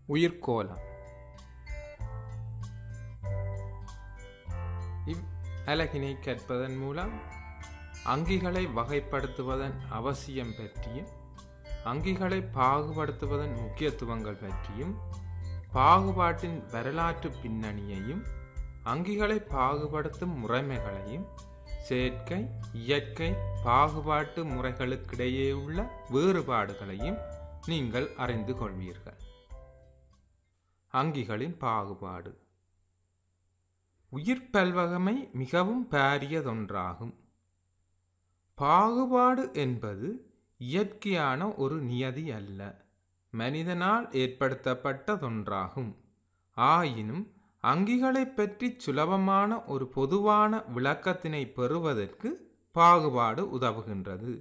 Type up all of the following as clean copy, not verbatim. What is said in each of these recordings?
உயிர்க்கோளம். இவ் அலகினை கற்பதன் மூலம் அங்கிகளை வகைப்படுத்துவதன் அவசியம் பற்றியும், அங்கிகளை பாகுபடுத்துவதன் முக்கியத்துவங்கள் பற்றியும், பாகுபாட்டின் வரலாற்று பின்னணியையும், அங்கிகளை பாகுபடுத்தும் முறைமைகளையும், செயற்கை இயற்கை பாகுபாட்டு முறைகளுக்கிடையே உள்ள வேறுபாடுகளையும் நீங்கள் அறிந்து கொள்வீர்கள். அங்கிகளின் பாகுபாடு. உயிர் பல்வகமை மிகவும் பாரியதொன்றாகும். பாகுபாடு என்பது இயற்கையான ஒரு நியதி அல்ல, மனிதனால் ஏற்படுத்தப்பட்டதொன்றாகும். ஆயினும் அங்கிகளை பற்றி சுலபமான ஒரு பொதுவான விளக்கத்தினை பெறுவதற்கு பாகுபாடு உதவுகின்றது.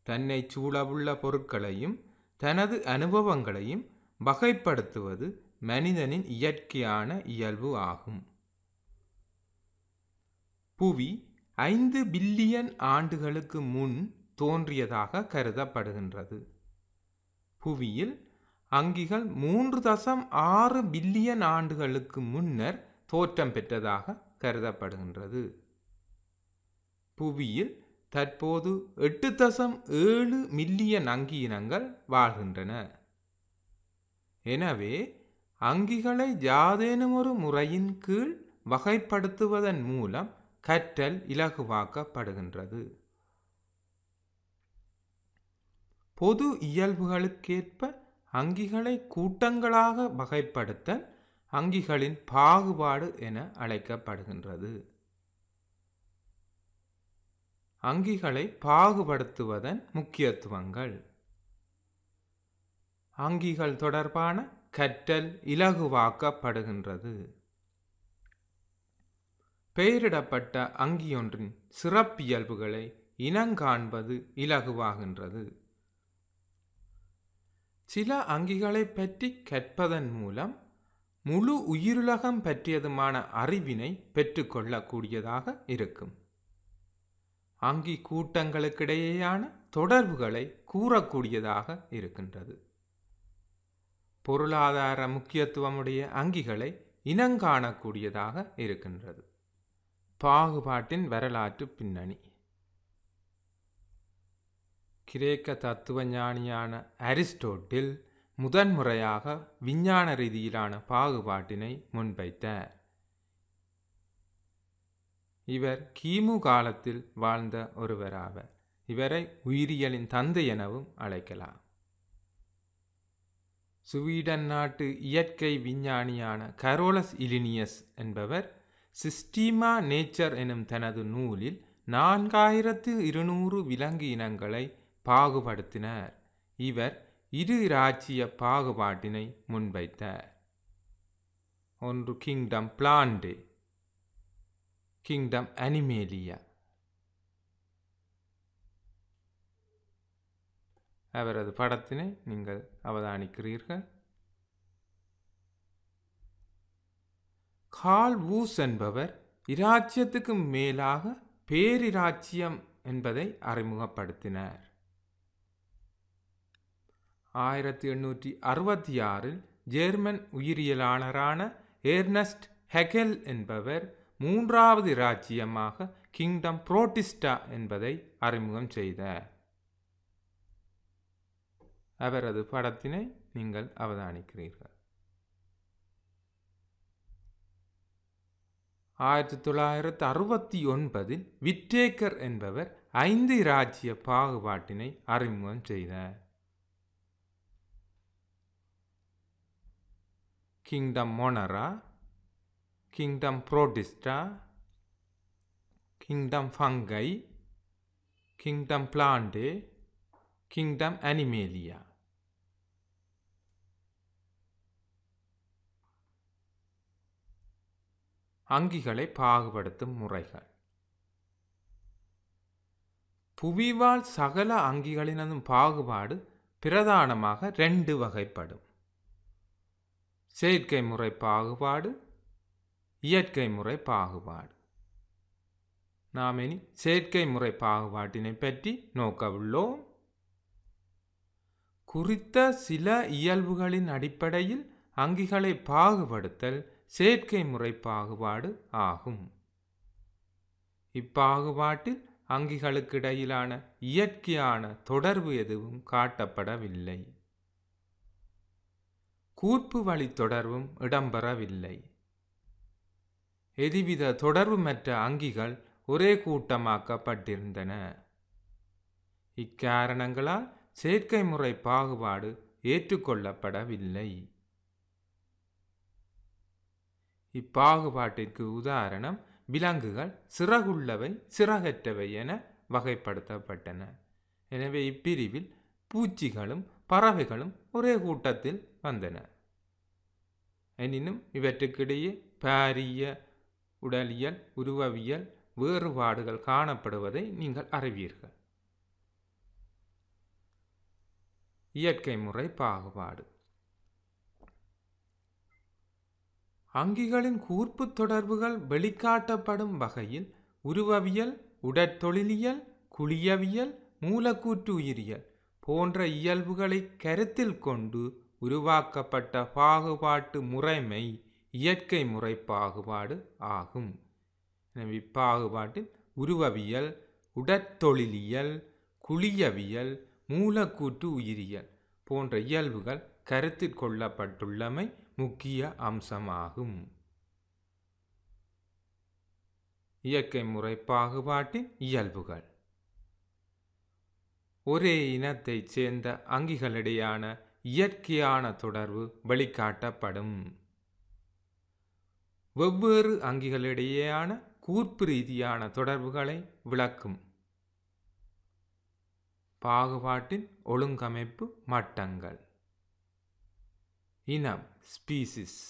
தன்னை சூழவுள்ள பொருட்களையும் தனது அனுபவங்களையும் வகைப்படுத்துவது மனிதனின் இயற்கையான இயல்பு ஆகும். புவி 5 பில்லியன் ஆண்டுகளுக்கு முன் தோன்றியதாக கருதப்படுகின்றது. புவியில் அங்கிகள் 3.6 பில்லியன் ஆண்டுகளுக்கு முன்னர் தோற்றம் பெற்றதாக கருதப்படுகின்றது. புவியில் தற்போது 8.7 மில்லியன் அங்கி இனங்கள் வாழ்கின்றன. எனவே அங்கிகளை யாதேனும் ஒரு முறையின் கீழ் வகைப்படுத்துவதன் மூலம் கற்றல் இலகுவாக்கப்படுகின்றது. பொது இயல்புகளுக்கேற்ப அங்கிகளை கூட்டங்களாக வகைப்படுத்தல் அங்கிகளின் பாகுபாடு என அழைக்கப்படுகின்றது. அங்கிகளை பாகுபடுத்துவதன் முக்கியத்துவங்கள். அங்கிகள் தொடர்பான கற்றல் இலகுவாக்கப்படுகின்றது. பெயரிடப்பட்ட அங்கியொன்றின் சிறப்பியல்புகளை இனங்காண்பது இலகுவாகின்றது. சில அங்கிகளை பற்றி கற்பதன் மூலம் முழு உயிருலகம் பற்றியதுமான அறிவினை பெற்றுக்கொள்ளக்கூடியதாக இருக்கும். அங்கி கூட்டங்களுக்கிடையேயான தொடர்புகளை கூறக்கூடியதாக இருக்கின்றது. பொருளாதார முக்கியத்துவமுடைய அங்கிகளை இனங்காணக்கூடியதாக இருக்கின்றது. பாகுபாட்டின் வரலாற்று பின்னணி. கிரேக்க தத்துவ ஞானியான அரிஸ்டோட்டில் முதன்முறையாக விஞ்ஞான ரீதியிலான பாகுபாட்டினை முன்வைத்தார். இவர் கிமு காலத்தில் வாழ்ந்த ஒருவராவர். இவரை உயிரியலின் தந்தை எனவும் அழைக்கலாம். ஸ்வீடன் நாட்டு இயற்கை விஞ்ஞானியான கரோலஸ் இலினியஸ் என்பவர் சிஸ்டீமா நேச்சர் எனும் தனது நூலில் 4200 விலங்கு இனங்களை பாகுபடுத்தினார். இவர் இரு இராச்சிய பாகுபாட்டினை முன்வைத்தார். ஒன்று கிங்டம் பிளான்டே, கிங்டம் அனிமேலியா. அவரது படத்தினை நீங்கள் அவதானிக்கிறீர்கள். கார்ல் வூஸ் என்பவர் இராச்சியத்துக்கு மேலாக பேரிராச்சியம் என்பதை அறிமுகப்படுத்தினார். 1866 ஜெர்மன் உயிரியலாளரான ஏர்னஸ்ட் ஹெகெல் என்பவர் 3வது இராச்சியமாக கிங்டம் புரோட்டிஸ்டா என்பதை அறிமுகம் செய்தார். அவரது படத்தினை நீங்கள் அவதானிக்கிறீர்கள். 1969 விட்டேக்கர் என்பவர் 5 இராச்சிய பாகுபாட்டினை அறிமுகம் செய்தார். Kingdom Monera, kingdom Protista, kingdom Fungi, kingdom Plantae, kingdom Animalia. அங்கிகளை பாகுபடுத்தும் முறைகள். புவிவாழ் சகல அங்கிகளினதும் பாகுபாடு பிரதானமாக 2 வகைப்படும். செயற்கை முறை பாகுபாடு, இயற்கை முறை பாகுபாடு. நாம் இனி செயற்கை முறை பாகுபாட்டினை பற்றி நோக்கவுள்ளோம். குறித்த சில இயல்புகளின் அடிப்படையில் அங்கிகளை பாகுபடுத்தல் சேர்க்கை முறை பாகுபாடு ஆகும். இப்பாகுபாட்டில் அங்கிகளுக்கு இடையிலான இயற்கையான தொடர்பு எதுவும் காட்டப்படவில்லை. கூர்ப்பு வழி தொடர்பும் இடம்பெறவில்லை. எதுவித தொடர்புமற்ற அங்கிகள் ஒரே கூட்டமாக்கப்பட்டிருந்தன. இக்காரணங்களால் சேர்க்கை முறை பாகுபாடு ஏற்றுக்கொள்ளப்படவில்லை. இப்பாகுபாட்டிற்கு உதாரணம் விலங்குகள் சிறகுள்ளவை சிறகற்றவை என வகைப்படுத்தப்பட்டன. எனவே இப்பிரிவில் பூச்சிகளும் பறவைகளும் ஒரே கூட்டத்தில் வந்தன. எனினும் இவற்றுக்கிடையே பாரிய உடலியல் உருவவியல் வேறுபாடுகள் காணப்படுவதை நீங்கள் அறிவீர்கள். இயற்கை முறை பாகுபாடு. அங்கிகளின் கூர்ப்பு தொடர்புகள் வெளிக்காட்டப்படும் வகையில் உருவவியல் உடற்தொழிலியல் குளியவியல் மூலக்கூற்று உயிரியல் போன்ற இயல்புகளை கருத்தில் கொண்டு உருவாக்கப்பட்ட பாகுபாட்டு முறைமை இயற்கை முறை பாகுபாடு ஆகும். எனவே இப்பாகுபாட்டில் உருவவியல் உடற்தொழிலியல் குளியவியல் மூலக்கூற்று உயிரியல் போன்ற இயல்புகள் கருத்தில் கொள்ளப்பட்டுள்ளமை முக்கிய அம்சமாகும். இயற்கை முறை பாகுபாட்டின் இயல்புகள். ஒரே இனத்தைச் சேர்ந்த அங்கிகளிடையான இயற்கையான தொடர்பு வெளிக்காட்டப்படும். வெவ்வேறு அங்கிகளிடையேயான கூர்ப்பு ரீதியான தொடர்புகளை விளக்கும். பாகுபாட்டின் ஒழுங்கமைப்பு மட்டங்கள். இனம் ஸ்பீசிஸ்,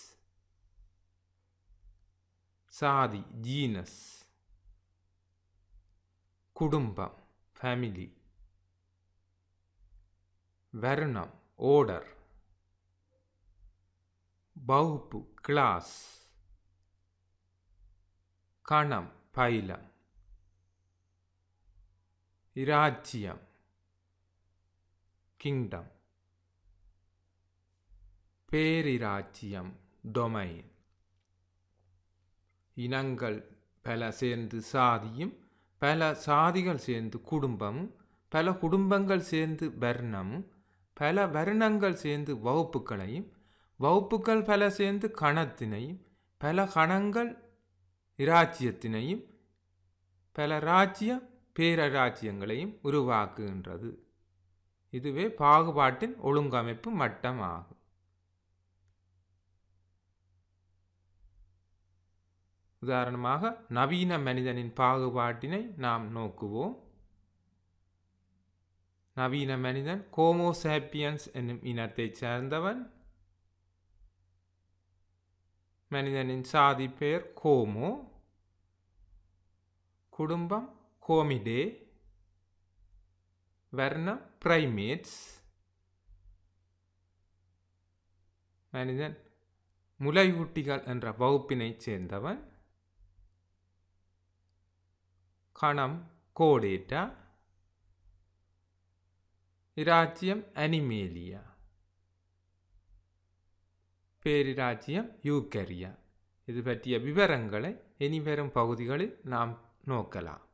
சாதி ஜீனஸ், குடும்பம் ஃபேமிலி, வர்ணம் ஓர்டர், வகுப்பு கிளாஸ், கணம் பைலம், இராச்சியம் கிங்டம், பேரிராச்சியம் டொமைன். இனங்கள் பல சேர்ந்து சாதியும் பல சாதிகள் சேர்ந்து குடும்பமும் பல குடும்பங்கள் சேர்ந்து வர்ணமும் பல வர்ணங்கள் சேர்ந்து வகுப்புகளையும் வகுப்புகள் பல சேர்ந்து கணத்தினையும் பல கணங்கள் இராச்சியத்தினையும் பல இராச்சிய பேரராச்சியங்களையும் உருவாக்குகின்றது. இதுவே பாகுபாட்டின் ஒழுங்கமைப்பு மட்டமாகும். உதாரணமாக நவீன மனிதனின் பாகுபாட்டினை நாம் நோக்குவோம். நவீன மனிதன் ஹோமோசாப்பியன்ஸ் என்னும் இனத்தைச் சேர்ந்தவன். மனிதனின் சாதி பெயர் ஹோமோ, குடும்பம் ஹோமிடே, வர்ணம் பிரைமேட்ஸ். மனிதன் முலையூட்டிகள் என்ற வகுப்பினைச் சேர்ந்தவன். கணம் கோடேட்டா, இராச்சியம் அனிமேலியா, பேரிராச்சியம் யூக்கரியா. இது பற்றிய விவரங்களை இனிவரும் பகுதிகளில் நாம் நோக்கலாம்.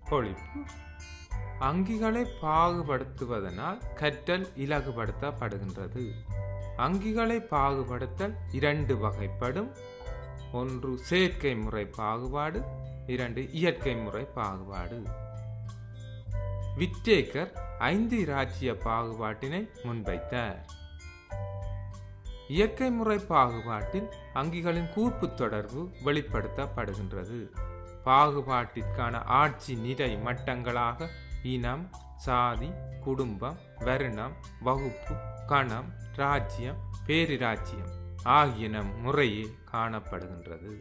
பொழிப்பு. அங்கிகளை பாகுபடுத்துவதனால் கற்றல் இலகுபடுத்தப்படுகின்றது. அங்கிகளை பாகுபடுத்தல் இரண்டு வகைப்படும். ஒன்று செயற்கை முறை பாகுபாடு, இரண்டு இயற்கை முறை பாகுபாடு. விட்டேக்கர் 5 இராச்சிய பாகுபாட்டினை முன்வைத்தார். இயற்கை முறை பாகுபாட்டில் அங்கிகளின் கூர்ப்பு தொடர்பு வெளிப்படுத்தப்படுகின்றது. பாகுபாட்டிற்கான ஆட்சி நிலை மட்டங்களாக இனம், சாதி, குடும்பம், வர்ணம், வகுப்பு, கணம், இராச்சியம், பேரிராச்சியம் ஆகியன முறையே காணப்படுகின்றது.